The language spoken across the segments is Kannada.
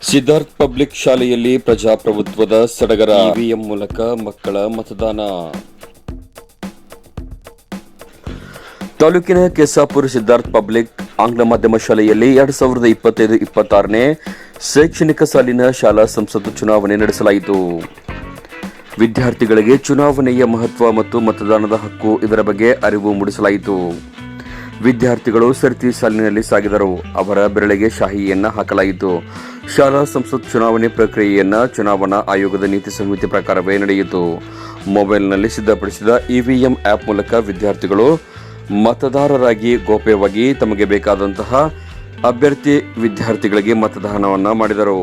ಸಿದ್ಧಾರ್ಥ್ ಪಬ್ಲಿಕ್ ಶಾಲೆಯಲ್ಲಿ ಪ್ರಜಾಪ್ರಭುತ್ವದ ಸಡಗರ. ಇವಿಎಂ ಮೂಲಕ ಮಕ್ಕಳ ಮತದಾನ. ತಾಲೂಕಿನ ಕೆಸಾಪುರ ಸಿದ್ಧಾರ್ಥ್ ಪಬ್ಲಿಕ್ ಆಂಗ್ಲ ಮಾಧ್ಯಮ ಶಾಲೆಯಲ್ಲಿ 2025-26ನೇ ಶೈಕ್ಷಣಿಕ ಸಾಲಿನ ಶಾಲಾ ಸಂಸತ್ತು ಚುನಾವಣೆ ನಡೆಸಲಾಯಿತು. ವಿದ್ಯಾರ್ಥಿಗಳಿಗೆ ಚುನಾವಣೆಯ ಮಹತ್ವ ಮತ್ತು ಮತದಾನದ ಹಕ್ಕು ಇದರ ಬಗ್ಗೆ ಅರಿವು ಮೂಡಿಸಲಾಯಿತು. ವಿದ್ಯಾರ್ಥಿಗಳು ಸರತಿ ಸಾಲಿನಲ್ಲಿ ಸಾಗಿದರು. ಅವರ ಬೆರಳಿಗೆ ಶಾಹಿಯನ್ನ ಹಾಕಲಾಯಿತು. ಶಾಲಾ ಸಂಸತ್ ಚುನಾವಣೆ ಪ್ರಕ್ರಿಯೆಯನ್ನ ಚುನಾವಣಾ ಆಯೋಗದ ನೀತಿ ಸಂಹಿತೆ ಪ್ರಕಾರವೇ ನಡೆಯಿತು. ಮೊಬೈಲ್ನಲ್ಲಿ ಸಿದ್ಧಪಡಿಸಿದ ಇವಿಎಂ ಆಪ್ ಮೂಲಕ ವಿದ್ಯಾರ್ಥಿಗಳು ಮತದಾರರಾಗಿ ಗೌಪ್ಯವಾಗಿ ತಮಗೆ ಬೇಕಾದಂತಹ ಅಭ್ಯರ್ಥಿ ವಿದ್ಯಾರ್ಥಿಗಳಿಗೆ ಮತದಾನವನ್ನ ಮಾಡಿದರು.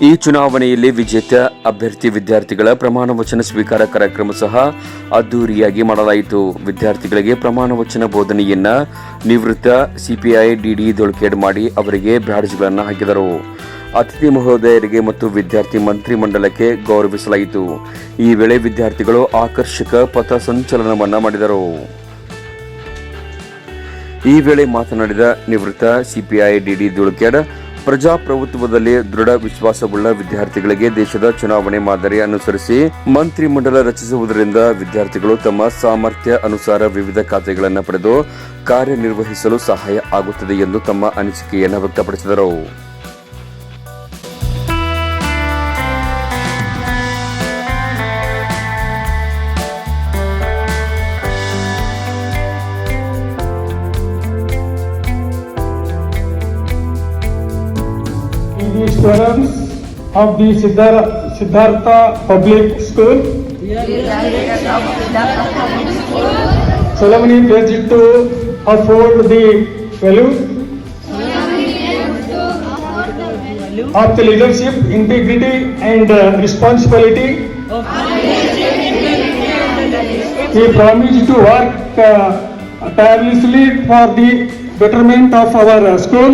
ಈ ಚುನಾವಣೆಯಲ್ಲಿ ವಿಜೇತ ಅಭ್ಯರ್ಥಿ ವಿದ್ಯಾರ್ಥಿಗಳ ಪ್ರಮಾಣ ವಚನ ಸ್ವೀಕಾರ ಕಾರ್ಯಕ್ರಮ ಸಹ ಅದ್ದೂರಿಯಾಗಿ ಮಾಡಲಾಯಿತು. ವಿದ್ಯಾರ್ಥಿಗಳಿಗೆ ಪ್ರಮಾಣ ವಚನ ಬೋಧನೆಯನ್ನ ನಿವೃತ್ತ ಸಿಪಿಐ ಡಿಡಿ ದೊಳಕೇಡ್ ಮಾಡಿ ಅವರಿಗೆ ಬ್ಯಾಡ್ಜ್ಗಳನ್ನು ಹಾಕಿದರು. ಅತಿಥಿ ಮಹೋದಯರಿಗೆ ಮತ್ತು ವಿದ್ಯಾರ್ಥಿ ಮಂತ್ರಿಮಂಡಲಕ್ಕೆ ಗೌರವಿಸಲಾಯಿತು. ಈ ವೇಳೆ ವಿದ್ಯಾರ್ಥಿಗಳು ಆಕರ್ಷಕ ಪಥ ಸಂಚಲನವನ್ನ ಮಾಡಿದರು. ಈ ವೇಳೆ ಮಾತನಾಡಿದ ನಿವೃತ್ತ ಸಿಪಿಐ ಡಿಡಿ ದೊಳಕೇಡ್, ಪ್ರಜಾಪ್ರಭುತ್ವದಲ್ಲಿ ದೃಢ ವಿಶ್ವಾಸವುಳ್ಳ ವಿದ್ಯಾರ್ಥಿಗಳಿಗೆ ದೇಶದ ಚುನಾವಣೆ ಮಾದರಿ ಅನುಸರಿಸಿ ಮಂತ್ರಿಮಂಡಲ ರಚಿಸುವುದರಿಂದ ವಿದ್ಯಾರ್ಥಿಗಳು ತಮ್ಮ ಸಾಮರ್ಥ್ಯ ಅನುಸಾರ ವಿವಿಧ ಖಾತೆಗಳನ್ನು ಪಡೆದು ಕಾರ್ಯನಿರ್ವಹಿಸಲು ಸಹಾಯ ಆಗುತ್ತದೆ ಎಂದು ತಮ್ಮ ಅನಿಸಿಕೆಯನ್ನು ವ್ಯಕ್ತಪಡಿಸಿದರು. Students of the Siddhartha Public School, solemnly pledge to uphold the value of the leadership, integrity and responsibility. We promise to work tirelessly for the betterment of our school.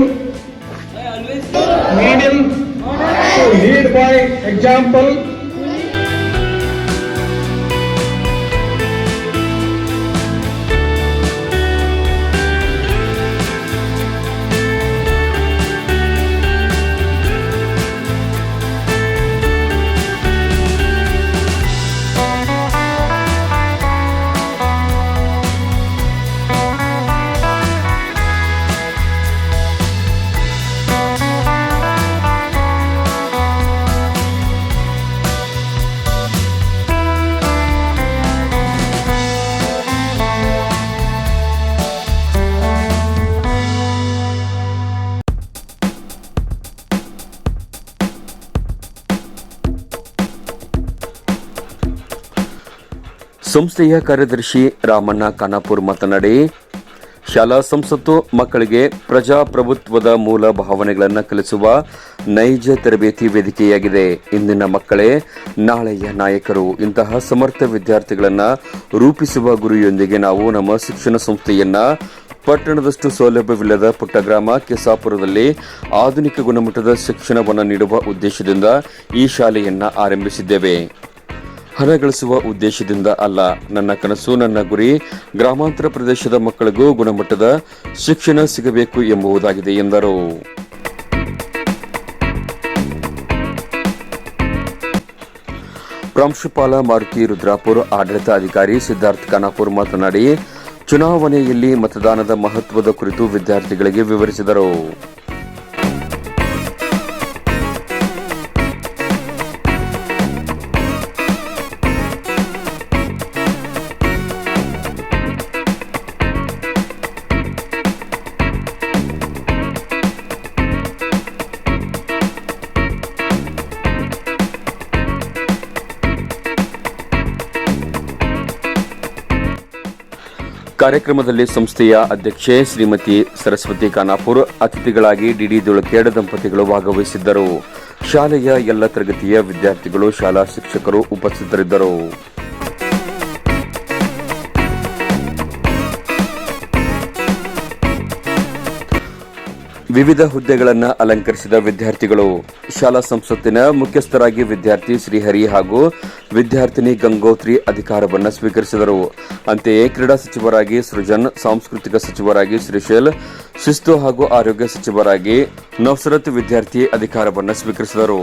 Medium to lead by example. ಸಂಸ್ಥೆಯ ಕಾರ್ಯದರ್ಶಿ ರಾಮಣ್ಣ ಖಾನಾಪುರ್ ಮಾತನಾಡಿ, ಶಾಲಾ ಸಂಸತ್ತು ಮಕ್ಕಳಿಗೆ ಪ್ರಜಾಪ್ರಭುತ್ವದ ಮೂಲ ಭಾವನೆಗಳನ್ನು ಕಲಿಸುವ ನೈಜ ತರಬೇತಿ ವೇದಿಕೆಯಾಗಿದೆ. ಇಂದಿನ ಮಕ್ಕಳೇ ನಾಳೆಯ ನಾಯಕರು. ಇಂತಹ ಸಮರ್ಥ ವಿದ್ಯಾರ್ಥಿಗಳನ್ನು ರೂಪಿಸುವ ಗುರಿಯೊಂದಿಗೆ ನಾವು ನಮ್ಮ ಶಿಕ್ಷಣ ಸಂಸ್ಥೆಯನ್ನ ಪಟ್ಟಣದಷ್ಟು ಸೌಲಭ್ಯವಿಲ್ಲದ ಪುಟ್ಟ ಗ್ರಾಮ ಕೆಸಾಪುರದಲ್ಲಿ ಆಧುನಿಕ ಗುಣಮಟ್ಟದ ಶಿಕ್ಷಣವನ್ನು ನೀಡುವ ಉದ್ದೇಶದಿಂದ ಈ ಶಾಲೆಯನ್ನ ಆರಂಭಿಸಿದ್ದೇವೆ. ಹಣ ಗಳಿಸುವ ಉದ್ದೇಶದಿಂದ ಅಲ್ಲ. ನನ್ನ ಕನಸು, ನನ್ನ ಗುರಿ ಗ್ರಾಮಾಂತರ ಪ್ರದೇಶದ ಮಕ್ಕಳಿಗೂ ಗುಣಮಟ್ಟದ ಶಿಕ್ಷಣ ಸಿಗಬೇಕು ಎಂಬುದಾಗಿದೆ ಎಂದರು. ಪ್ರಾಂಶುಪಾಲ ಮಾರುತಿ ರುದ್ರಾಪುರ್, ಆಡಳಿತಾಧಿಕಾರಿ ಸಿದ್ಧಾರ್ಥ್ ಖಾನಾಪುರ್ ಮಾತನಾಡಿ, ಚುನಾವಣೆಯಲ್ಲಿ ಮತದಾನದ ಮಹತ್ವದ ಕುರಿತು ವಿದ್ಯಾರ್ಥಿಗಳಿಗೆ ವಿವರಿಸಿದರು. ಕಾರ್ಯಕ್ರಮದಲ್ಲಿ ಸಂಸ್ಥೆಯ ಅಧ್ಯಕ್ಷೆ ಶ್ರೀಮತಿ ಸರಸ್ವತಿ ಖಾನಾಪುರ್, ಅತಿಥಿಗಳಾಗಿ ಡಿಡಿ ದೊಳಕೇಡ್ ದಂಪತಿಗಳು ಭಾಗವಹಿಸಿದ್ದರು. ಶಾಲೆಯ ಎಲ್ಲ ತರಗತಿಯ ವಿದ್ಯಾರ್ಥಿಗಳು, ಶಾಲಾ ಶಿಕ್ಷಕರು ಉಪಸ್ಥಿತರಿದ್ದರು. ವಿವಿಧ ಹುದ್ದೆಗಳನ್ನು ಅಲಂಕರಿಸಿದ ವಿದ್ಯಾರ್ಥಿಗಳು ಶಾಲಾ ಸಂಸತ್ತಿನ ಮುಖ್ಯಸ್ಥರಾಗಿ ವಿದ್ಯಾರ್ಥಿ ಶ್ರೀಹರಿ ಹಾಗೂ ವಿದ್ಯಾರ್ಥಿನಿ ಗಂಗೋತ್ರಿ ಅಧಿಕಾರವನ್ನು ಸ್ವೀಕರಿಸಿದರು. ಅಂತೆಯೇ ಕ್ರೀಡಾ ಸಚಿವರಾಗಿ ಸೃಜನ್, ಸಾಂಸ್ಕೃತಿಕ ಸಚಿವರಾಗಿ ಶ್ರೀಶೈಲ್, ಶಿಸ್ತು ಹಾಗೂ ಆರೋಗ್ಯ ಸಚಿವರಾಗಿ ನೌಸರತ್ ವಿದ್ಯಾರ್ಥಿ ಅಧಿಕಾರವನ್ನು ಸ್ವೀಕರಿಸಿದರು.